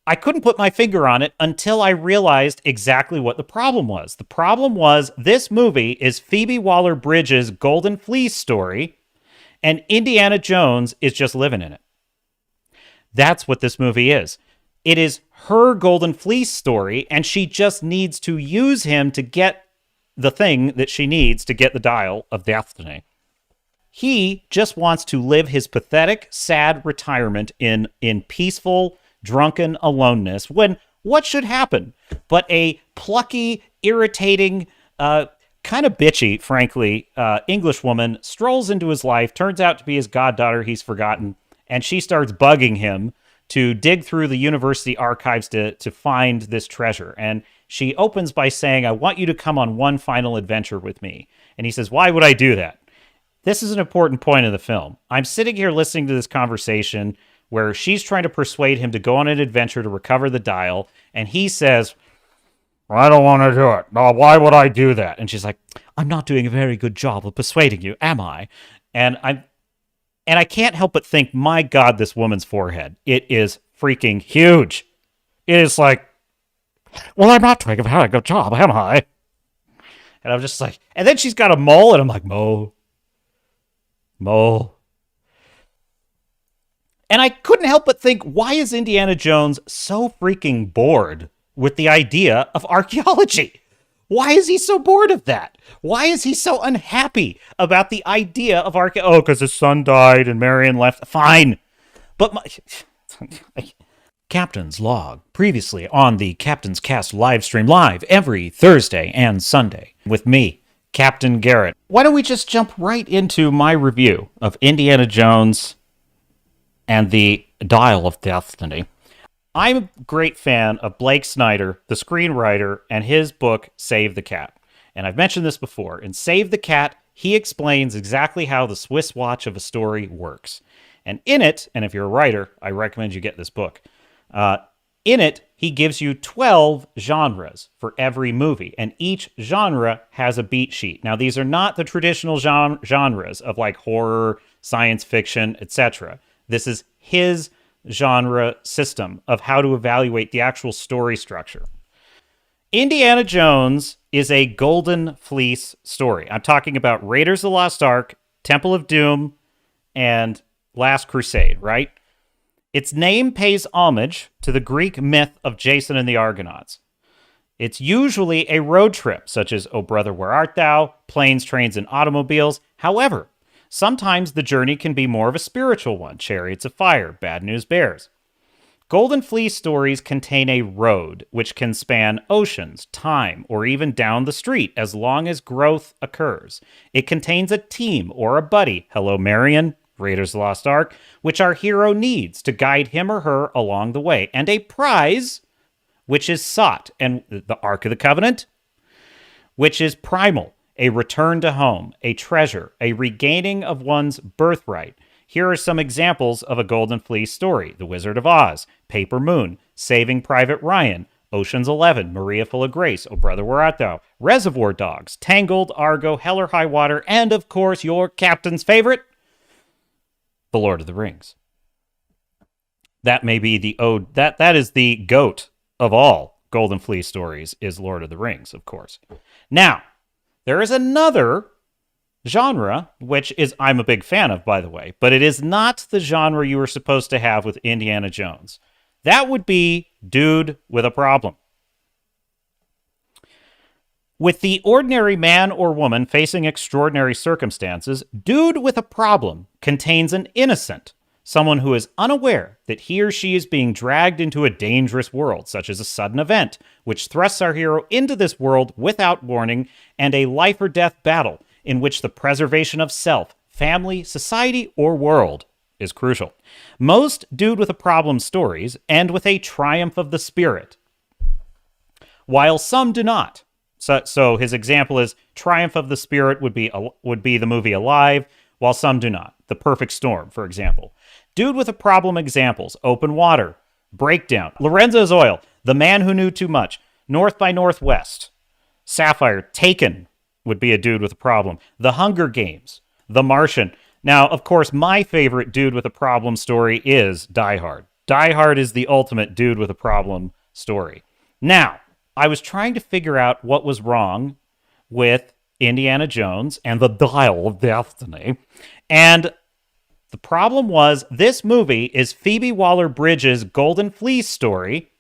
I couldn't put my finger on it until I realized exactly what the problem was. The problem was this movie is Phoebe Waller-Bridge's Golden Fleece story, and Indiana Jones is just living in it. That's what this movie is. It is her Golden Fleece story, and she just needs to use him to get the thing that she needs to get the dial of destiny. He just wants to live his pathetic, sad retirement in peaceful, drunken aloneness, when what should happen but a plucky, irritating, kind of bitchy, frankly, English woman strolls into his life, turns out to be his goddaughter he's forgotten, and she starts bugging him to dig through the university archives to find this treasure. And she opens by saying, "I want you to come on one final adventure with me." And he says, "Why would I do that?" This is an important point of the film. I'm sitting here listening to this conversation where she's trying to persuade him to go on an adventure to recover the dial, and he says, "I don't want to do it. No, why would I do that?" And she's like, "I'm not doing a very good job of persuading you, am I?" And I can't help but think, my God, this woman's forehead. It is freaking huge. It is like, well, I'm not doing a very good job, am I? And I'm just like, and then she's got a mole, and I'm like, mole. And I couldn't help but think, why is Indiana Jones so freaking bored with the idea of archaeology? Why is he so bored of that? Why is he so unhappy about the idea of archaeology? Oh, because his son died and Marion left. Fine. But Captain's Log, previously on the Captain's Cast live stream, live every Thursday and Sunday with me, Captain Garrett. Why don't we just jump right into my review of Indiana Jones and the Dial of Destiny. I'm a great fan of Blake Snyder, the screenwriter, and his book, Save the Cat. And I've mentioned this before. In Save the Cat, he explains exactly how the Swiss watch of a story works. And in it, and if you're a writer, I recommend you get this book. In it, he gives you 12 genres for every movie, and each genre has a beat sheet. Now, these are not the traditional genres of like horror, science fiction, etc. This is his genre system of how to evaluate the actual story structure. Indiana Jones is a Golden Fleece story. I'm talking about Raiders of the Lost Ark, Temple of Doom, and Last Crusade, right? Its name pays homage to the Greek myth of Jason and the Argonauts. It's usually a road trip, such as O Brother, Where Art Thou?, Planes, Trains, and Automobiles. However, sometimes the journey can be more of a spiritual one, Chariots of Fire, Bad News Bears. Golden Fleece stories contain a road, which can span oceans, time, or even down the street as long as growth occurs. It contains a team or a buddy, hello Marion, Raiders of the Lost Ark, which our hero needs to guide him or her along the way, and a prize, which is sought, and the Ark of the Covenant, which is primal, a return to home, a treasure, a regaining of one's birthright. Here are some examples of a Golden Fleece story: The Wizard of Oz, Paper Moon, Saving Private Ryan, Ocean's 11, Maria Full of Grace, O Brother, Where Art Thou?, Reservoir Dogs, Tangled, Argo, Hell or High Water, and of course your captain's favorite, The Lord of the Rings. That may be the ode, that is the GOAT of all Golden Fleece stories, is Lord of the Rings, of course. Now, there is another genre, which is I'm a big fan of, by the way, but it is not the genre you were supposed to have with Indiana Jones. That would be dude with a problem. With the ordinary man or woman facing extraordinary circumstances, dude with a problem contains an innocent, someone who is unaware that he or she is being dragged into a dangerous world, such as a sudden event, which thrusts our hero into this world without warning, and a life or death battle in which the preservation of self, family, society, or world is crucial. Most dude with a problem stories end with a triumph of the spirit, while some do not. So his example is Triumph of the Spirit would be the movie Alive, while some do not. The Perfect Storm, for example. Dude with a problem examples: Open Water, Breakdown, Lorenzo's Oil, The Man Who Knew Too Much, North by Northwest, Sapphire, Taken would be a dude with a problem. The Hunger Games, The Martian. Now, of course, my favorite dude with a problem story is Die Hard. Die Hard is the ultimate dude with a problem story. Now, I was trying to figure out what was wrong with Indiana Jones and the Dial of Destiny. And the problem was this movie is Phoebe Waller-Bridge's Golden Fleece story,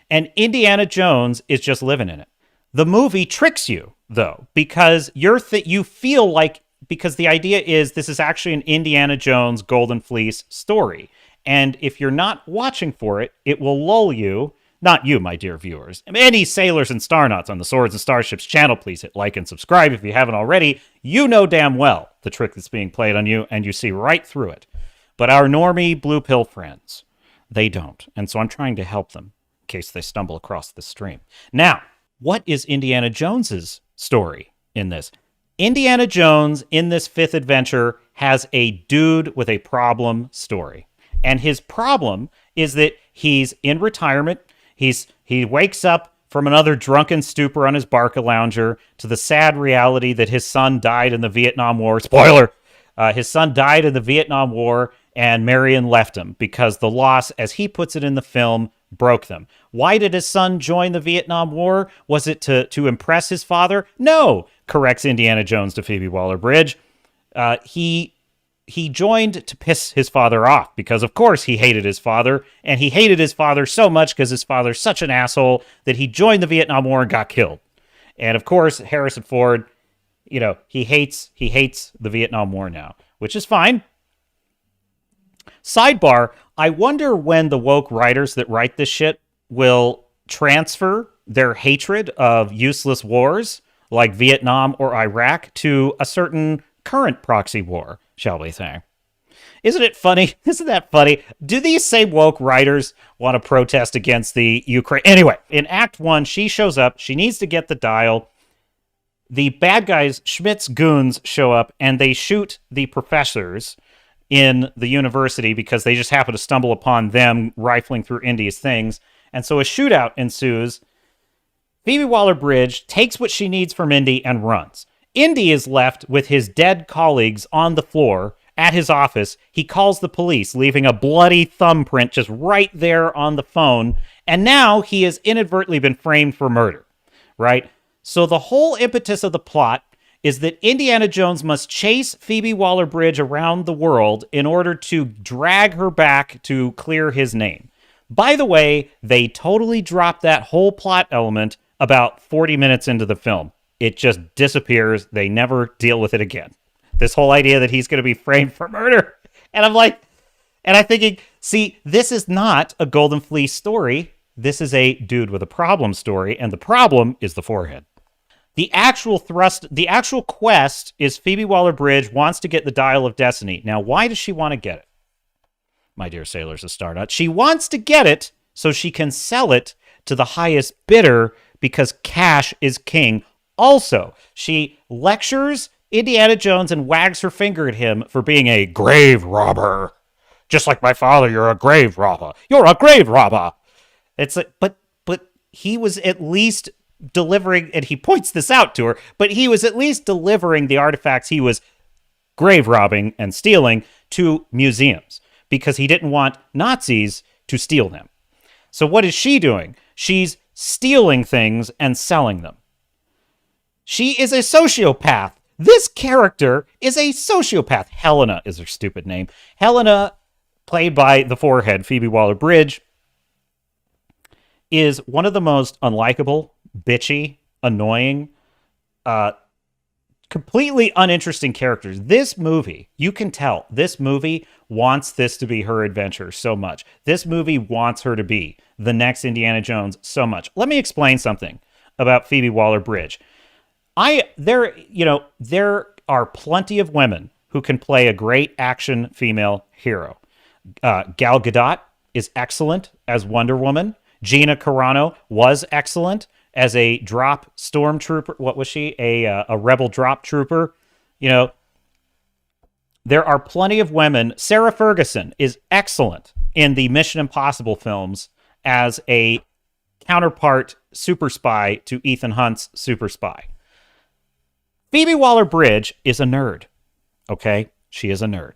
and Indiana Jones is just living in it. The movie tricks you, though, because you feel like, because the idea is this is actually an Indiana Jones Golden Fleece story. And if you're not watching for it, it will lull you. Not you, my dear viewers. Any sailors and starnauts on the Swords and Starships channel, please hit like and subscribe if you haven't already. You know damn well the trick that's being played on you, and you see right through it. But our normie blue pill friends, they don't. And so I'm trying to help them in case they stumble across this stream. Now, what is Indiana Jones's story in this? Indiana Jones, in this fifth adventure, has a dude with a problem story. And his problem is that he's in retirement. He wakes up from another drunken stupor on his Barca lounger to the sad reality that his son died in the Vietnam War. Spoiler! His son died in the Vietnam War, and Marion left him because the loss, as he puts it in the film, broke them. Why did his son join the Vietnam War? Was it to impress his father? No, corrects Indiana Jones to Phoebe Waller-Bridge. He joined to piss his father off because, of course, he hated his father, and he hated his father so much because his father's such an asshole that he joined the Vietnam War and got killed. And, of course, Harrison Ford, he hates the Vietnam War now, which is fine. Sidebar, I wonder when the woke writers that write this shit will transfer their hatred of useless wars like Vietnam or Iraq to a certain current proxy war, shall we say. Isn't it funny? Isn't that funny? Do these same woke writers want to protest against the Ukraine? Anyway, in Act 1, she shows up. She needs to get the dial. The bad guys, Schmidt's goons, show up, and they shoot the professors in the university because they just happen to stumble upon them rifling through Indy's things. And so a shootout ensues. Phoebe Waller-Bridge takes what she needs from Indy and runs. Indy is left with his dead colleagues on the floor at his office. He calls the police, leaving a bloody thumbprint just right there on the phone. And now he has inadvertently been framed for murder, right? So the whole impetus of the plot is that Indiana Jones must chase Phoebe Waller-Bridge around the world in order to drag her back to clear his name. By the way, they totally dropped that whole plot element about 40 minutes into the film. It just disappears. They never deal with it again. This whole idea that he's going to be framed for murder. And I'm thinking, see, this is not a Golden Fleece story. This is a dude with a problem story, and the problem is the forehead. The actual quest is Phoebe Waller-Bridge wants to get the Dial of Destiny. Now, why does she want to get it? My dear sailors of Stardust, she wants to get it so she can sell it to the highest bidder because cash is king. Also, she lectures Indiana Jones and wags her finger at him for being a grave robber. Just like my father, you're a grave robber. You're a grave robber. It's like, but he was at least delivering, and he points this out to her, but he was at least delivering the artifacts he was grave robbing and stealing to museums because he didn't want Nazis to steal them. So what is she doing? She's stealing things and selling them. She is a sociopath. This character is a sociopath. Helena is her stupid name. Helena, played by the forehead, Phoebe Waller-Bridge, is one of the most unlikable, bitchy, annoying, completely uninteresting characters. This movie, you can tell, this movie wants this to be her adventure so much. This movie wants her to be the next Indiana Jones so much. Let me explain something about Phoebe Waller-Bridge. There are plenty of women who can play a great action female hero. Gal Gadot is excellent as Wonder Woman. Gina Carano was excellent as a drop stormtrooper. What was she? A rebel drop trooper. There are plenty of women. Sarah Ferguson is excellent in the Mission Impossible films as a counterpart super spy to Ethan Hunt's super spy. Phoebe Waller-Bridge is a nerd. Okay? She is a nerd.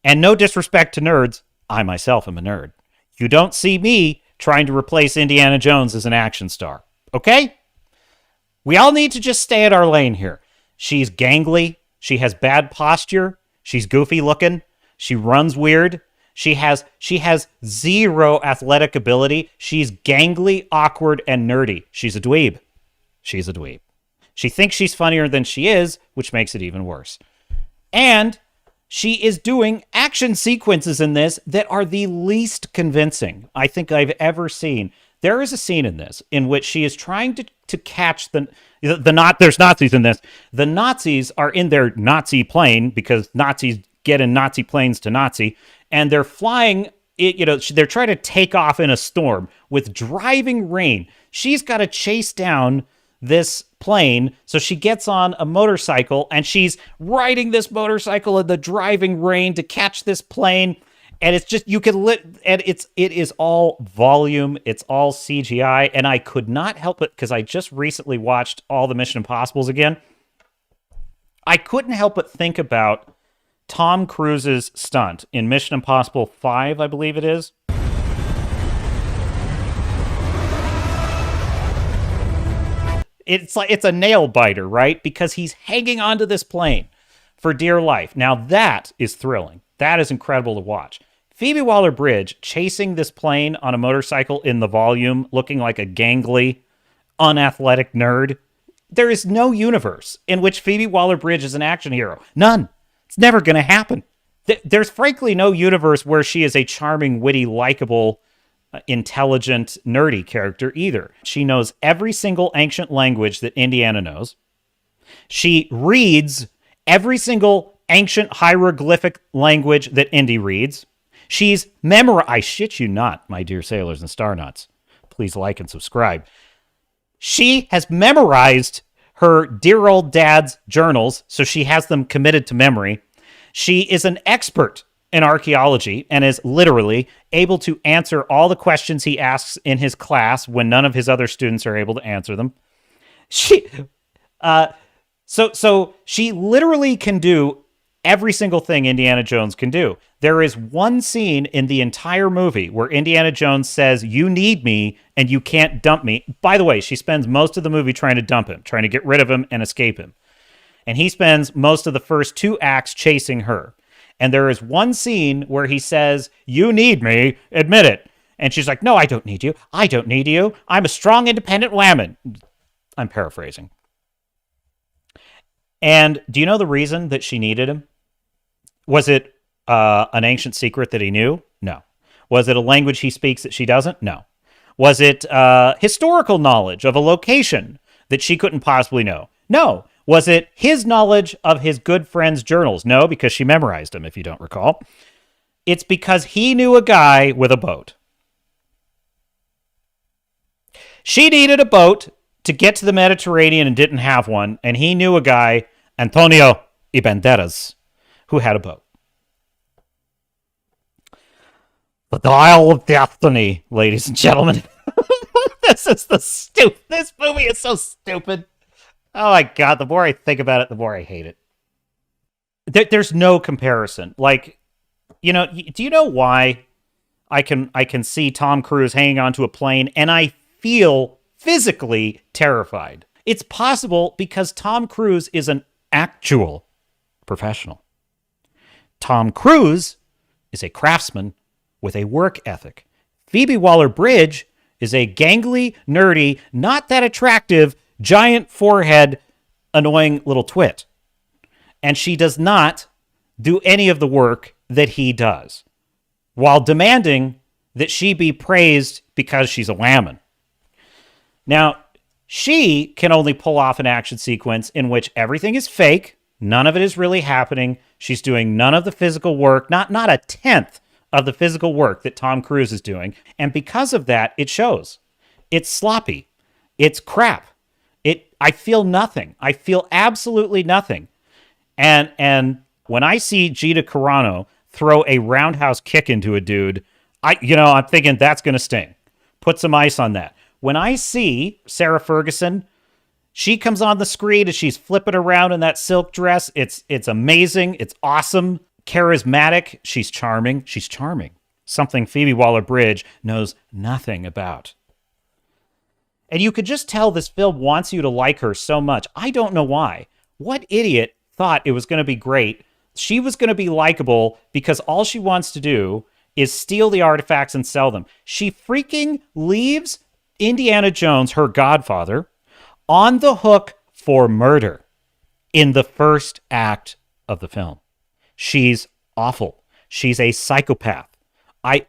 And no disrespect to nerds, I myself am a nerd. You don't see me trying to replace Indiana Jones as an action star. Okay? We all need to just stay at our lane here. She's gangly. She has bad posture. She's goofy looking. She runs weird. She has zero athletic ability. She's gangly, awkward, and nerdy. She's a dweeb. She's a dweeb. She thinks she's funnier than she is, which makes it even worse. And she is doing action sequences in this that are the least convincing I think I've ever seen. There is a scene in this in which she is trying to catch there's Nazis in this. The Nazis are in their Nazi plane because Nazis get in Nazi planes to Nazi, and they're flying, they're trying to take off in a storm with driving rain. She's got to chase down this plane, so she gets on a motorcycle, and she's riding this motorcycle in the driving rain to catch this plane. And it's just, it is all volume. It's all CGI. And I could not help it because I just recently watched all the Mission Impossibles again. I couldn't help but think about Tom Cruise's stunt in Mission Impossible 5, I believe it is. It's a nail biter, right? Because he's hanging onto this plane for dear life. Now that is thrilling. That is incredible to watch. Phoebe Waller-Bridge chasing this plane on a motorcycle in the volume, looking like a gangly, unathletic nerd. There is no universe in which Phoebe Waller-Bridge is an action hero. None. It's never going to happen. There's frankly no universe where she is a charming, witty, likable, intelligent, nerdy character either. She knows every single ancient language that Indiana knows. She reads every single ancient hieroglyphic language that Indy reads. She's memorized. I shit you not, my dear sailors and star nuts. Please like and subscribe. She has memorized her dear old dad's journals, so she has them committed to memory. She is an expert in archaeology and is literally able to answer all the questions he asks in his class when none of his other students are able to answer them. So she literally can do every single thing Indiana Jones can do. There is one scene in the entire movie where Indiana Jones says, "You need me and you can't dump me." By the way, she spends most of the movie trying to dump him, trying to get rid of him and escape him. And he spends most of the first 2 acts chasing her. And there is one scene where he says, "You need me, admit it." And she's like, "No, I don't need you. I don't need you. I'm a strong, independent woman." I'm paraphrasing. And do you know the reason that she needed him? Was it an ancient secret that he knew? No. Was it a language he speaks that she doesn't? No. Was it historical knowledge of a location that she couldn't possibly know? No. Was it his knowledge of his good friend's journals? No, because she memorized them, if you don't recall. It's because he knew a guy with a boat. She needed a boat to get to the Mediterranean and didn't have one, and he knew a guy, Antonio y Banderas, who had a boat. The Dial of Destiny, ladies and gentlemen. This movie is so stupid. Oh my God, the more I think about it, the more I hate it. There's no comparison. Like, do you know why I can see Tom Cruise hanging onto a plane and I feel physically terrified? It's possible because Tom Cruise is an actual professional. Tom Cruise is a craftsman with a work ethic. Phoebe Waller-Bridge is a gangly, nerdy, not that attractive, giant forehead, annoying little twit. And she does not do any of the work that he does, while demanding that she be praised because she's a whammon. Now, she can only pull off an action sequence in which everything is fake, none of it is really happening, she's doing none of the physical work, not a tenth of the physical work that Tom Cruise is doing, and because of that, it shows. It's sloppy. It's crap. I feel nothing. I feel absolutely nothing. And when I see Gina Carano throw a roundhouse kick into a dude, I'm thinking that's going to sting. Put some ice on that. When I see Sarah Ferguson, she comes on the screen and she's flipping around in that silk dress. It's amazing. It's awesome. Charismatic. She's charming. something Phoebe Waller-Bridge knows nothing about. And you could just tell this film wants you to like her so much. I don't know why. What idiot thought it was going to be great? She was going to be likable because all she wants to do is steal the artifacts and sell them. She freaking leaves Indiana Jones, her godfather, on the hook for murder in the first act of the film. She's awful. She's a psychopath. I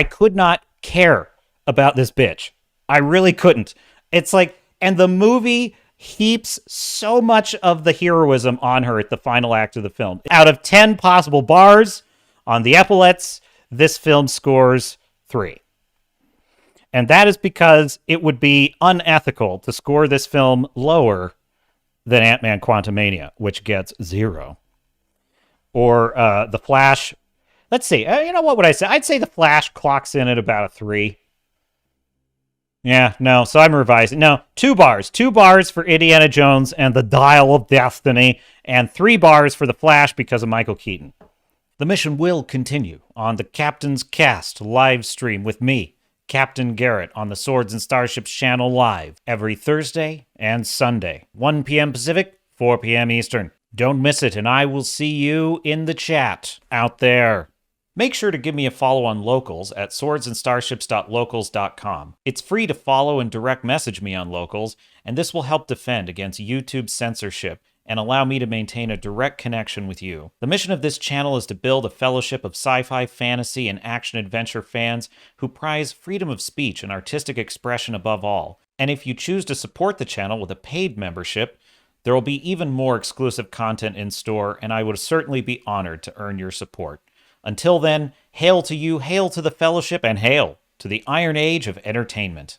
could not care about this bitch. I really couldn't. It's like, and the movie heaps so much of the heroism on her at the final act of the film. Out of 10 possible bars on the epaulets, this film scores 3. And that is because it would be unethical to score this film lower than Ant-Man Quantumania, which gets 0. Or The Flash. Let's see. You know, what would I say? I'd say The Flash clocks in at about a 3. Yeah, no, so I'm revising. No, 2 bars. 2 bars for Indiana Jones and the Dial of Destiny, and 3 bars for The Flash because of Michael Keaton. The mission will continue on the Captain's Cast live stream with me, Captain Garrett, on the Swords and Starships channel live every Thursday and Sunday, 1 p.m. Pacific, 4 p.m. Eastern. Don't miss it, and I will see you in the chat out there. Make sure to give me a follow on Locals at swordsandstarships.locals.com. It's free to follow and direct message me on Locals, and this will help defend against YouTube censorship and allow me to maintain a direct connection with you. The mission of this channel is to build a fellowship of sci-fi, fantasy, and action-adventure fans who prize freedom of speech and artistic expression above all. And if you choose to support the channel with a paid membership, there will be even more exclusive content in store, and I would certainly be honored to earn your support. Until then, hail to you, hail to the Fellowship, and hail to the Iron Age of entertainment.